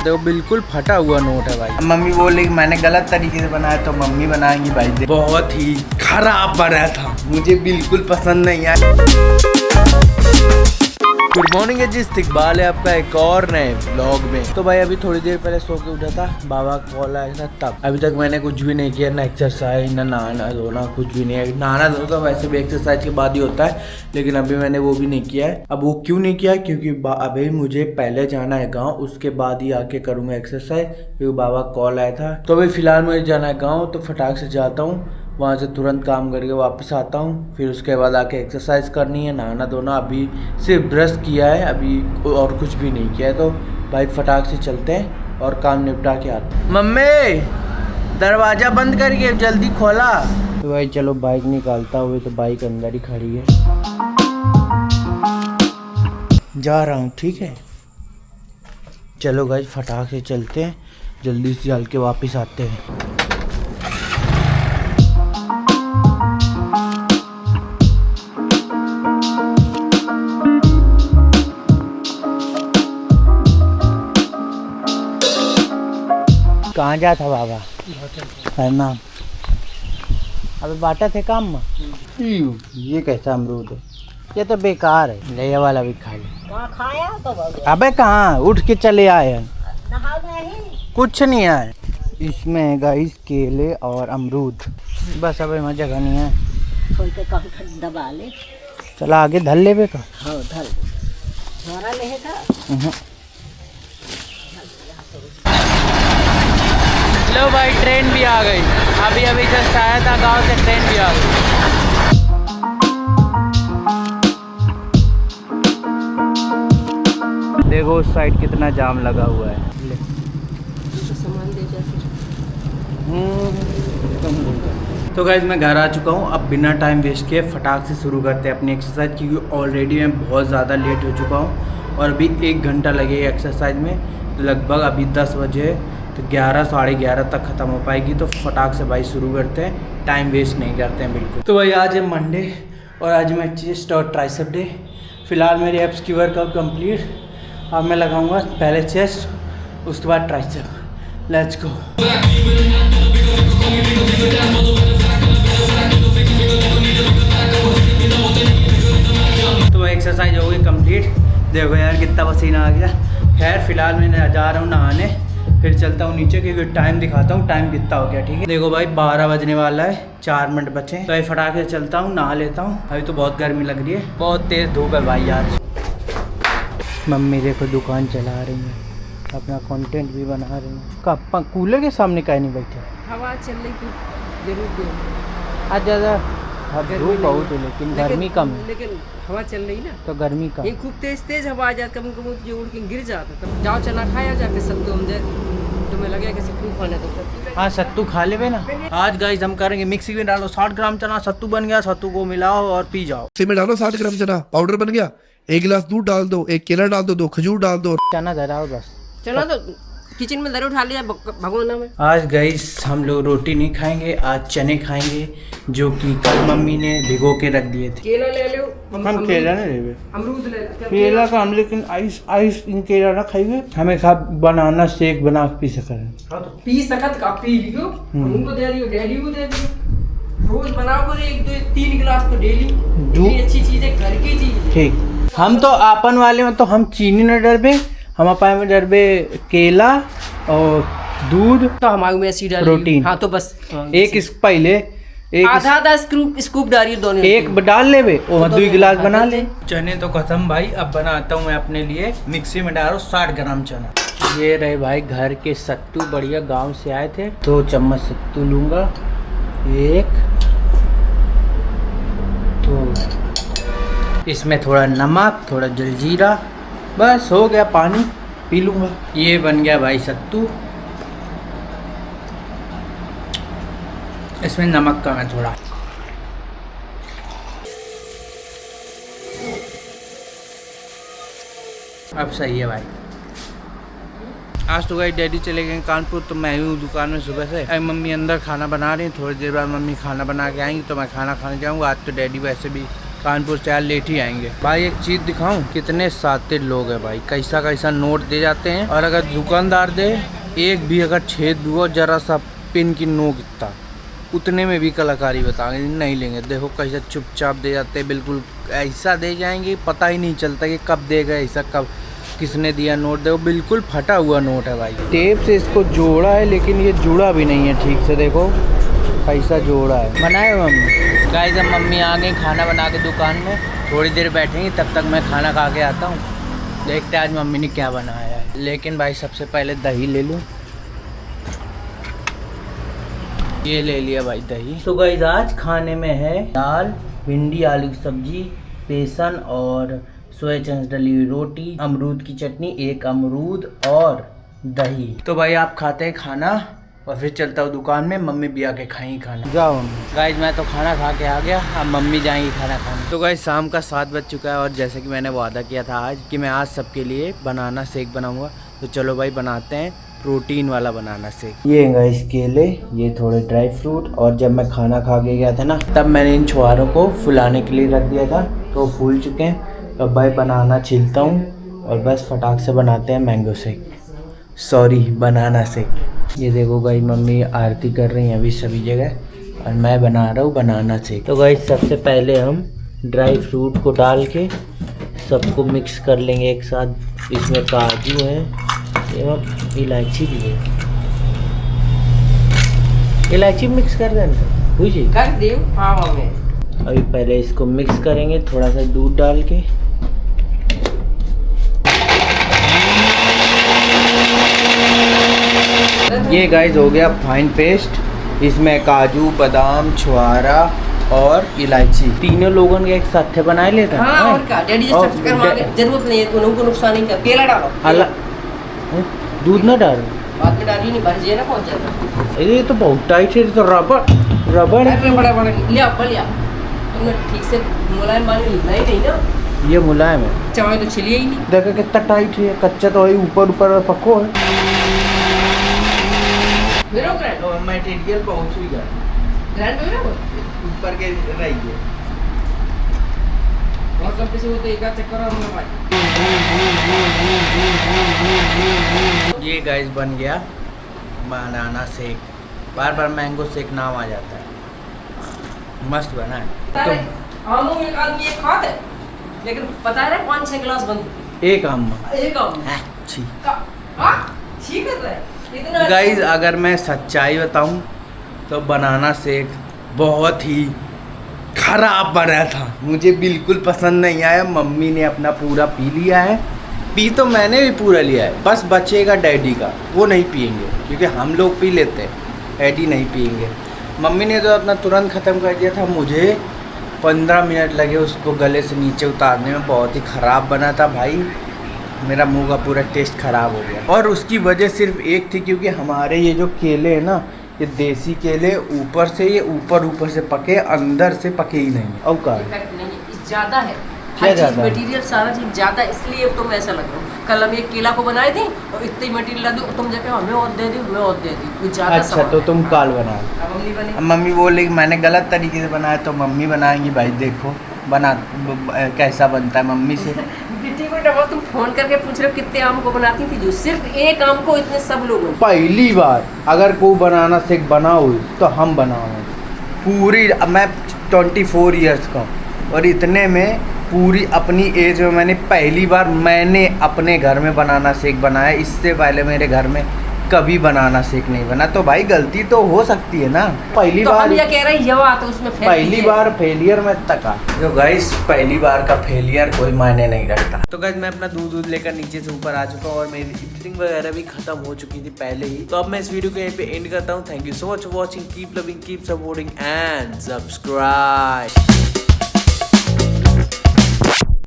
देखो बिल्कुल फटा हुआ नोट है भाई। मम्मी बोली कि मैंने गलत तरीके से बनाया तो मम्मी बनाएंगी भाई। बहुत ही खराब बना था, मुझे बिल्कुल पसंद नहीं आया। गुड मॉर्निंग जी, इस्तकबाल है आपका एक और नए व्लॉग में। तो भाई अभी थोड़ी देर पहले सो के उठा था, बाबा का कॉल आया था तब। अभी तक मैंने कुछ भी नहीं किया, ना एक्सरसाइज ना नहाना धोना, कुछ भी नहीं है। नहाना धोना तो वैसे भी एक्सरसाइज के बाद ही होता है, लेकिन अभी मैंने वो भी नहीं किया है। अब वो क्यों नहीं किया, क्योंकि अभी मुझे पहले जाना है गाँव, उसके बाद ही आके करूँगा एक्सरसाइज, क्योंकि बाबा का कॉल आया था। तो अभी फिलहाल मुझे जाना है गाँव, तो फटाक से जाता हूँ, वहाँ से तुरंत काम करके वापस आता हूँ। फिर उसके बाद आके एक्सरसाइज करनी है, नहाना धोना। अभी सिर्फ ब्रश किया है, अभी और कुछ भी नहीं किया है। तो भाई फटाक से चलते हैं और काम निपटा के आते हैं। मम्मी दरवाज़ा बंद करके जल्दी खोला। तो भाई चलो बाइक निकालता हुए, तो बाइक अंदर ही खड़ी है, जा रहा हूँ। ठीक है चलो भाई फटाक से चलते हैं, जल्दी से चल के वापस आते हैं। कहाँ जाता बाबा? नाम अबे बाटा थे काम में। ये कैसा अमरूद है, ये तो बेकार है, ले वाला भी खा ले। खाया तो अबे कहाँ, उठ के चले आए हैं, कुछ नहीं आए। इसमें है गाइस केले और अमरूद, बस अबे वहाँ जगह नहीं है। दबा ले, चला आगे धल ले का। हाँ धल लो भाई, ट्रेन भी आ गई। अभी अभी जस्ट आया था गांव से, ट्रेन भी आ गई। देखो उस साइड कितना जाम लगा हुआ है। सामान दे जा। तो गाइस मैं घर आ चुका हूँ। अब बिना टाइम वेस्ट किए फटाक से शुरू करते हैं अपनी एक्सरसाइज, क्योंकि ऑलरेडी मैं बहुत ज़्यादा लेट हो चुका हूँ और अभी 1 घंटा लगेगा एक्सरसाइज में। लगभग अभी 10 बजे, तो 11 साढ़े 11 तक ख़त्म हो पाएगी। तो फटाक से भाई शुरू करते हैं, टाइम वेस्ट नहीं करते हैं बिल्कुल। तो भाई आज है मंडे और आज मैं चेस्ट और ट्राइसेप डे। फिलहाल मेरी एब्स की वर्कआउट कंप्लीट। अब मैं लगाऊंगा पहले चेस्ट, उसके बाद ट्राइसेप। Let's go. तो भाई एक्सरसाइज हो गई कंप्लीट। देखो यार कितना पसीना आ गया। खैर फिलहाल मैं जा रहा हूँ नहाने, फिर चलता हूँ नीचे, क्योंकि टाइम दिखाता हूँ टाइम कितना हो गया। ठीक है देखो भाई 12 बजने वाला है, 4 मिनट बचे। तो भाई फटाक से चलता हूँ, नहा लेता हूँ। अभी तो बहुत गर्मी लग रही है, बहुत तेज़ धूप है भाई आज। मम्मी देखो दुकान चला रही है, अपना कंटेंट भी बना रही है। कब कूलर के सामने काहे नहीं बैठे? हवा चल रही थी जरूर, आज ज़्यादा धूप बहुत है लेकिन गर्मी कम है। लेकिन हवा चल रही ना, तो गर्मी कम। खूब तेज हवा आ जाती, कभी कभी जो उड़ के गिर जाता। तब जाओ चना खाया जाके सत्तू, हम तुम्हें लगे कि सत्तू खाना, तो हाँ सत्तू खा ले ना। आज गाइस हम करेंगे मिक्सी में डालो 60 ग्राम चना, सत्तू बन गया। सत्तू को मिलाओ और पी जाओ। मिक्सी में डालो 60 ग्राम चना, पाउडर बन गया। 1 गिलास दूध डाल दो, 1 केला डाल दो, 2 खजूर डाल दो, चना धराओ बस। चना तो किचन में उठा लिया भगवाना में। आज गाइस हम लोग रोटी नहीं खाएंगे, आज चने खाएंगे, जो कि कल मम्मी ने भिगो के रख दिए थे। केला ले लो। हम केला नहीं लेंगे, अमरूद ले लो। केला का हम, लेकिन आइस इन केला ना खाइए। हमें खा बनाना शेक बना के पी सकते हैं। हाँ तो पी सकत का पी लियो, उनको दे दियो, डैडी को दे दियो। रोज बनाओ कर 1-2-3 गिलास तो डेली। ये अच्छी चीज है, घर की चीज। ठीक, हम तो आपन वाले में तो हम चीनी न डरबे, हम अपाए में डरबे केला और दूध, तो हमारे में ऐसी डाल प्रोटीन। हाँ तो बस एक इस पहले एक आधा स्कूप डालिए दोनों, एक डाल लेवे और 2 गिलास बना ले। चने तो खत्म भाई, अब बनाता हूँ मैं अपने लिए। मिक्सी में डालो 60 ग्राम चना। ये रहे भाई घर के सत्तू, बढ़िया गांव से आए थे। 2 चम्मच सत्तू लूँगा, 1 तो इसमें थोड़ा नमक, थोड़ा जलजीरा, बस हो गया। पानी पी लूँगा। ये बन गया भाई सत्तू। इसमें नमक कम है थोड़ा। अब सही है भाई। आज तो भाई डैडी चले गए कानपुर, तो मैं हूँ दुकान में सुबह से। अब मम्मी अंदर खाना बना रही हैं, थोड़ी देर बाद मम्मी खाना बना के आएंगी तो मैं खाना खाने जाऊँगा। आज तो डैडी वैसे भी कानपुर से यार लेट ही आएंगे भाई। एक चीज़ दिखाऊं, कितने शातिर लोग हैं भाई, कैसा कैसा नोट दे जाते हैं। और अगर दुकानदार दे एक भी अगर छेद हुआ जरा सा पिन की नोक इतना, उतने में भी कलाकारी बताएंगे, नहीं लेंगे। देखो कैसा चुपचाप दे जाते हैं, बिल्कुल ऐसा दे जाएंगे पता ही नहीं चलता कि कब देगा ऐसा, कब किसने दिया नोट। देखो बिल्कुल फटा हुआ नोट है भाई। टेप से इसको जोड़ा है लेकिन ये जुड़ा भी नहीं है ठीक से, देखो कैसा जोड़ा है। बनाए हो मम्मी? गाइस अब मम्मी आ गई खाना बना के दुकान में, थोड़ी देर बैठेंगी, तब तक मैं खाना खा के आता हूँ। देखते हैं आज मम्मी ने क्या बनाया है। लेकिन भाई सबसे पहले दही ले लूँ, ये ले लिया भाई दही। तो गाइस आज खाने में है दाल, भिंडी आलू की सब्जी, बेसन और सोया चंक्स डली हुई रोटी, अमरूद की चटनी, एक अमरूद और दही। तो भाई आप खाते हैं खाना और फिर चलता हूँ दुकान में, मम्मी भी आके खाएंगी खाना। जाओ गाइस मैं तो खाना खा के आ गया, अब मम्मी जाएंगी खाना खाने। तो गाइस शाम का 7 बज चुका है और जैसे कि मैंने वादा किया था आज कि मैं आज सबके लिए बनाना शेक बनाऊंगा, तो चलो भाई बनाते हैं प्रोटीन वाला बनाना शेक। ये गाइस केले, ये थोड़े ड्राई फ्रूट, और जब मैं खाना खा के गया था ना तब मैंने इन छुहारों को फुलाने के लिए रख दिया था, तो फूल चुके हैं। अब भाई बनाना छीलता हूँ और बस फटाक से बनाते हैं mango shake, sorry banana shake. ये देखो भाई मम्मी आरती कर रही हैं अभी सभी जगह और मैं बना रहा हूँ बनाना शेक। तो भाई सबसे पहले हम ड्राई फ्रूट को डाल के सबको मिक्स कर लेंगे एक साथ। इसमें काजू है एवं इलायची भी है, इलायची मिक्स कर देना बुझी कर दे। हाँ मम्मी अभी पहले इसको मिक्स करेंगे थोड़ा सा दूध डाल के। ये गाइस हो गया फाइन पेस्ट, इसमें काजू बादाम छुहारा और इलायची तीनों लोगों के एक साथ बनाए लेते हैं। हाँ और क्या डैडी और से मांगे जरूरत नहीं है, उनको नुकसान नहीं कर। केला डालो, दूध ना डालो, बाद में डाली नहीं भर ना पहुंच जाएगा। ये तो बहुत टाइट है, तो रबड़ अरे बड़ा बड़ा लिया लिया तुमने ठीक से मुलायम पानी लिखना ही नहीं ना, ये मुलायम है, चावल तो छिलिए ही नहीं। देखो कितना टाइट है, कच्चा तो ऊपर ऊपर पको है। मेरा ग्रैंड और मटेरियल पहुंच भी गया, ग्रैंड मेरा ऊपर के रही है और सब किसी को तो एक चक्कर और हमने भाई। ये गाइस बन गया बनाना शेक, बार बार मैंगो शेक नाम आ जाता है, मस्त बना है। तो आमों में एक आदमी एक खात है, लेकिन पता है 5-6 गिलास बंद एक आम एक आम ठीक है इतना। गाइस अगर मैं सच्चाई बताऊं तो बनाना शेक बहुत ही खराब बना था, मुझे बिल्कुल पसंद नहीं आया। मम्मी ने अपना पूरा पी लिया है, पी तो मैंने भी पूरा लिया है, बस बचेगा डैडी का, वो नहीं पियेंगे क्योंकि हम लोग पी लेते हैं, डैडी नहीं पियेंगे। मम्मी ने तो अपना तुरंत ख़त्म कर दिया था, मुझे 15 मिनट लगे उसको गले से नीचे उतारने में, बहुत ही ख़राब बना था भाई, मेरा मुंह का पूरा टेस्ट ख़राब हो गया। और उसकी वजह सिर्फ एक थी, क्योंकि हमारे ये जो केले हैं ना, ये देसी केले ऊपर से ये ऊपर से पके, अंदर से पके ही नहीं। और क्या ज़्यादा है, क्या ज़्यादा मटेरियल सारा चीज़ ज़्यादा, इसलिए तुम ऐसा लग रहा हो। कल हम एक केला को बनाए थे और इतने ही मटेरियल दो, तुम जाके हमें और दे दी, हमें और दे दी, कुछ ज़्यादा। अच्छा तो तुम काल बनाओ। अब मम्मी बोले कि मैंने गलत तरीके से बनाया, तो मम्मी बनाएंगी भाई, देखो बना कैसा बनता है मम्मी से। तुम फोन करके पूछ रहे हो कितने आम को बनाती थी, जो सिर्फ एक आम को इतने सब लोगों। पहली बार अगर कोई बनाना शेक बनाओ तो हम बनाओ पूरी, मैं 24 इयर्स का हूँ और इतने में पूरी अपनी एज में मैंने पहली बार मैंने अपने घर में बनाना शेक बनाया, इससे पहले मेरे घर में कभी बनाना शेक नहीं बना। तो भाई गलती तो हो सकती है ना, पहली तो बार हम ये कह रहे हैं ये बात है, उसमें पहली बार फेलियर में तका। तो गाइस पहली बार का फेलियर कोई मायने नहीं रखता। तो गाइस मैं अपना दूध लेकर नीचे से ऊपर आ चुका हूँ और मेरी एडिटिंग वगैरह भी खत्म हो चुकी थी पहले ही। तो अब मैं इस वीडियो को यहीं पे एंड करता हूँ। Thank you so much for watching, keep loving, keep supporting and subscribe.